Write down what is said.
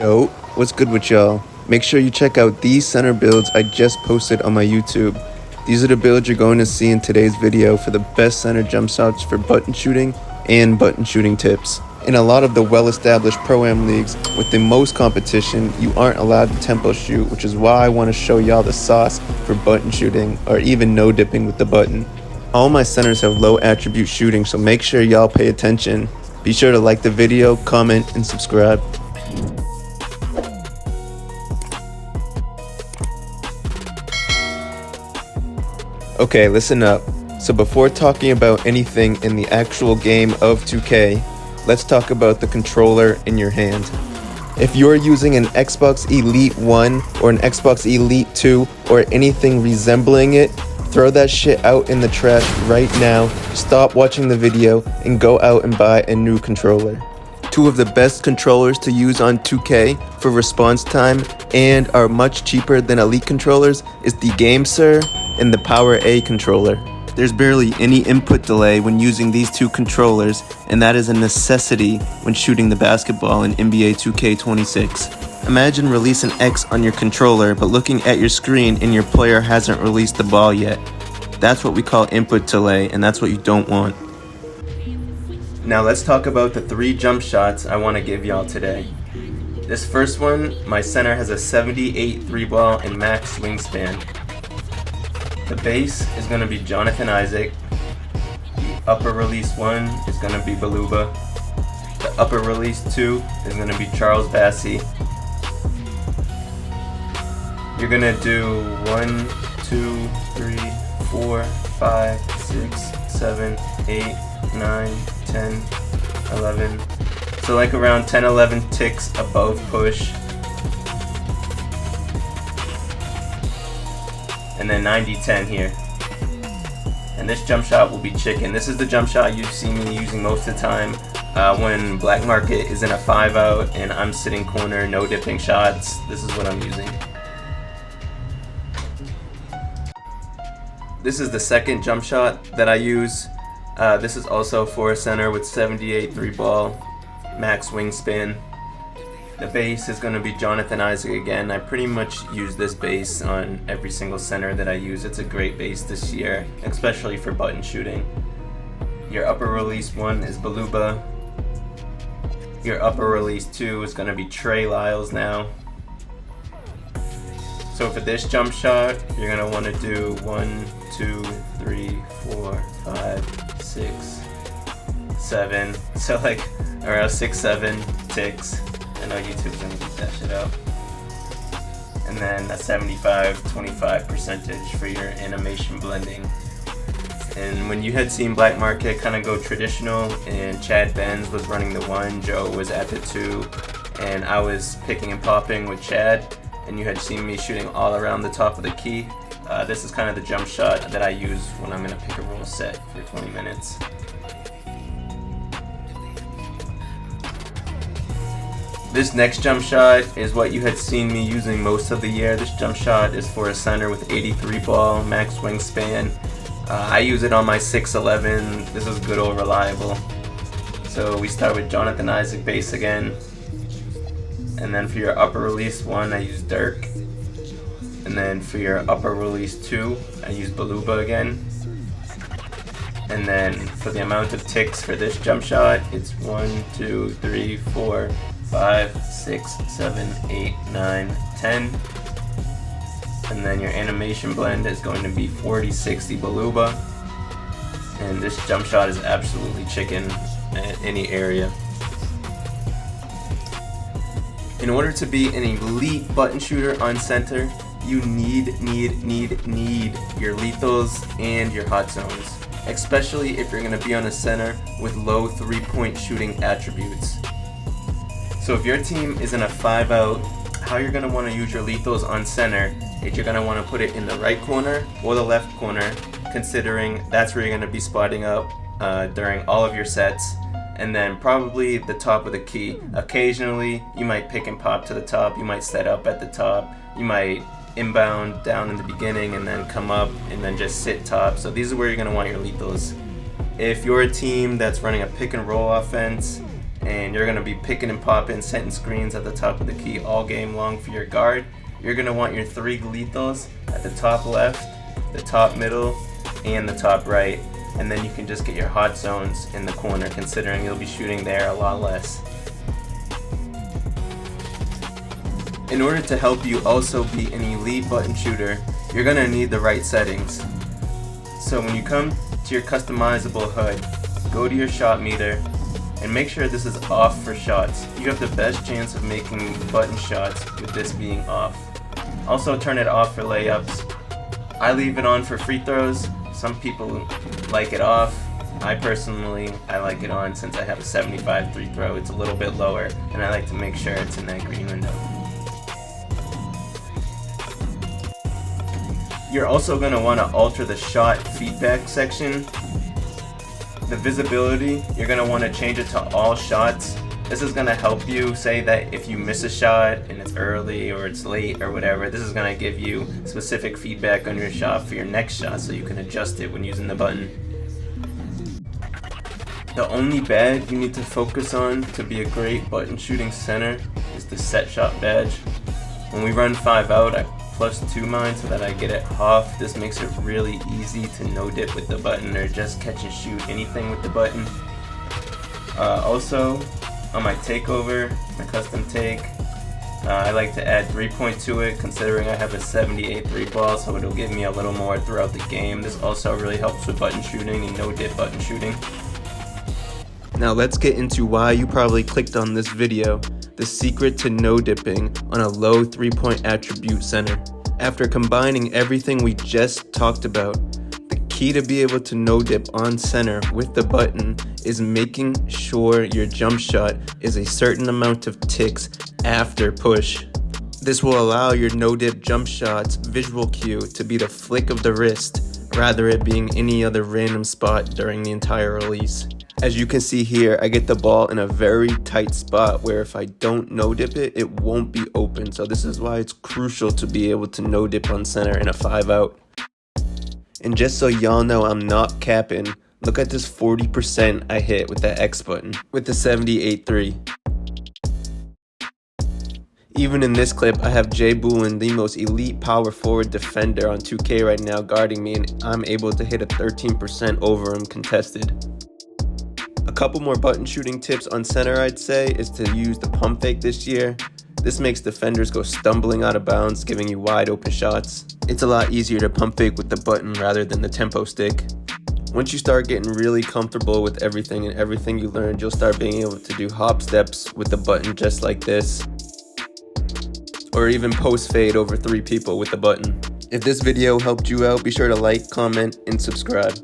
Yo, what's good with y'all? Make sure you check out these center builds I just posted on my YouTube. These are the builds you're going to see in today's video for the best center jump shots for button shooting and button shooting tips. In a lot of the well-established Pro-Am leagues with the most competition, you aren't allowed to tempo shoot, which is why I want to show y'all the sauce for button shooting or even no dipping with the button. All my centers have low attribute shooting, so make sure y'all pay attention. Be sure to like the video, comment, and subscribe. Okay, listen up. So before talking about anything in the actual game of 2K, let's talk about the controller in your hand. If you're using an Xbox Elite 1 or an Xbox Elite 2 or anything resembling it, throw that shit out in the trash right now, stop watching the video, and go out and buy a new controller. Two of the best controllers to use on 2K for response time and are much cheaper than Elite controllers is the GameSir and the Power A controller. There's barely any input delay when using these two controllers, and that is a necessity when shooting the basketball in NBA2K26. Imagine releasing X on your controller, but looking at your screen and your player hasn't released the ball yet. That's what we call input delay, and that's what you don't want. Now let's talk about the 3 jump shots I want to give y'all today. This first one, my center has a 78 3-ball and max wingspan. The base is going to be Jonathan Isaac. The upper release 1 is going to be Baluba. The upper release 2 is going to be Charles Bassey. You're going to do 1, 2, 3, 4, 5, 6, 7, 8, 9, 10, 11. So like around 10, 11 ticks above push. And then 90-10 here. And this jump shot will be chicken. This is the jump shot you see me using most of the time when black market is in a 5-out and I'm sitting corner, no dipping shots. This is what I'm using. This is the second jump shot that I use. This is also for a center with 78 3-ball, max wingspan. The base is going to be Jonathan Isaac again. I pretty much use this base on every single center that I use. It's a great base this year, especially for button shooting. Your upper release 1 is Baluba. Your upper release 2 is going to be Trey Lyles now. So for this jump shot, you're going to want to do 1, 2, 3, 4, 5, 6, 7. So like around 6, 7 ticks. I know YouTube's gonna beat that shit out. And then a 75-25 percentage for your animation blending. And when you had seen Black Market kind of go traditional and Chad Benz was running the 1, Joe was at the 2, and I was picking and popping with Chad, and you had seen me shooting all around the top of the key, this is kind of the jump shot that I use when I'm gonna pick a roll set for 20 minutes. This next jump shot is what you had seen me using most of the year. This jump shot is for a center with 83 ball, max wingspan. I use it on my 6'11". This is good old reliable. So we start with Jonathan Isaac base again. And then for your upper release 1, I use Dirk. And then for your upper release 2, I use Baluba again. And then for the amount of ticks for this jump shot, it's 1, 2, 3, 4, 5, 6, 7, 8, 9, 10. And then your animation blend is going to be 40-60 Baluba. And this jump shot is absolutely chicken at any area. In order to be an elite button shooter on center, you need your lethals and your hot zones, especially if you're going to be on a center with low 3-point shooting attributes. So if your team is in a 5-out, how you're going to want to use your lethals on center is you're going to want to put it in the right corner or the left corner, considering that's where you're going to be spotting up during all of your sets, and then probably the top of the key. Occasionally you might pick and pop to the top, you might set up at the top, you might inbound down in the beginning and then come up and then just sit top. So these are where you're going to want your lethals. If you're a team that's running a pick and roll offense and you're going to be picking and popping, setting screens at the top of the key all game long for your guard. You're going to want your 3 lethals at the top left, the top middle, and the top right, and then you can just get your hot zones in the corner, considering you'll be shooting there a lot less. In order to help you also be an elite button shooter, you're going to need the right settings. So when you come to your customizable HUD, go to your shot meter and make sure this is off for shots. You have the best chance of making button shots with this being off. Also turn it off for layups. I leave it on for free throws. Some people like it off. I like it on since I have a 75 free throw. It's a little bit lower, and I like to make sure it's in that green window. You're also going to want to alter the shot feedback section. The visibility, you're going to want to change it to all shots. This is going to help you say that if you miss a shot and it's early or it's late or whatever, this is going to give you specific feedback on your shot for your next shot so you can adjust it when using the button. The only badge you need to focus on to be a great button shooting center is the set shot badge. When we run 5 out, I +2 mine so that I get it off. This makes it really easy to no dip with the button or just catch and shoot anything with the button. Also, on my takeover, my custom take, I like to add 3-point to it, considering I have a 78 3-ball, so it'll give me a little more throughout the game. This also really helps with button shooting and no dip button shooting. Now let's get into why you probably clicked on this video. The secret to no dipping on a low 3-point attribute center. After combining everything we just talked about, the key to be able to no dip on center with the button is making sure your jump shot is a certain amount of ticks after push. This will allow your no dip jump shot's visual cue to be the flick of the wrist, rather it being any other random spot during the entire release. As you can see here, I get the ball in a very tight spot where if I don't no dip it, it won't be open. So this is why it's crucial to be able to no dip on center in a 5 out. And just so y'all know I'm not capping, look at this 40% I hit with that X button with the 78-3. Even in this clip, I have Jay Boolin, the most elite power forward defender on 2K right now, guarding me, and I'm able to hit a 13% over him contested. A couple more button shooting tips on center I'd say is to use the pump fake this year. This makes defenders go stumbling out of bounds, giving you wide open shots. It's a lot easier to pump fake with the button rather than the tempo stick. Once you start getting really comfortable with everything and everything you learned, you'll start being able to do hop steps with the button just like this. Or even post fade over 3 people with the button. If this video helped you out, be sure to like, comment, and subscribe.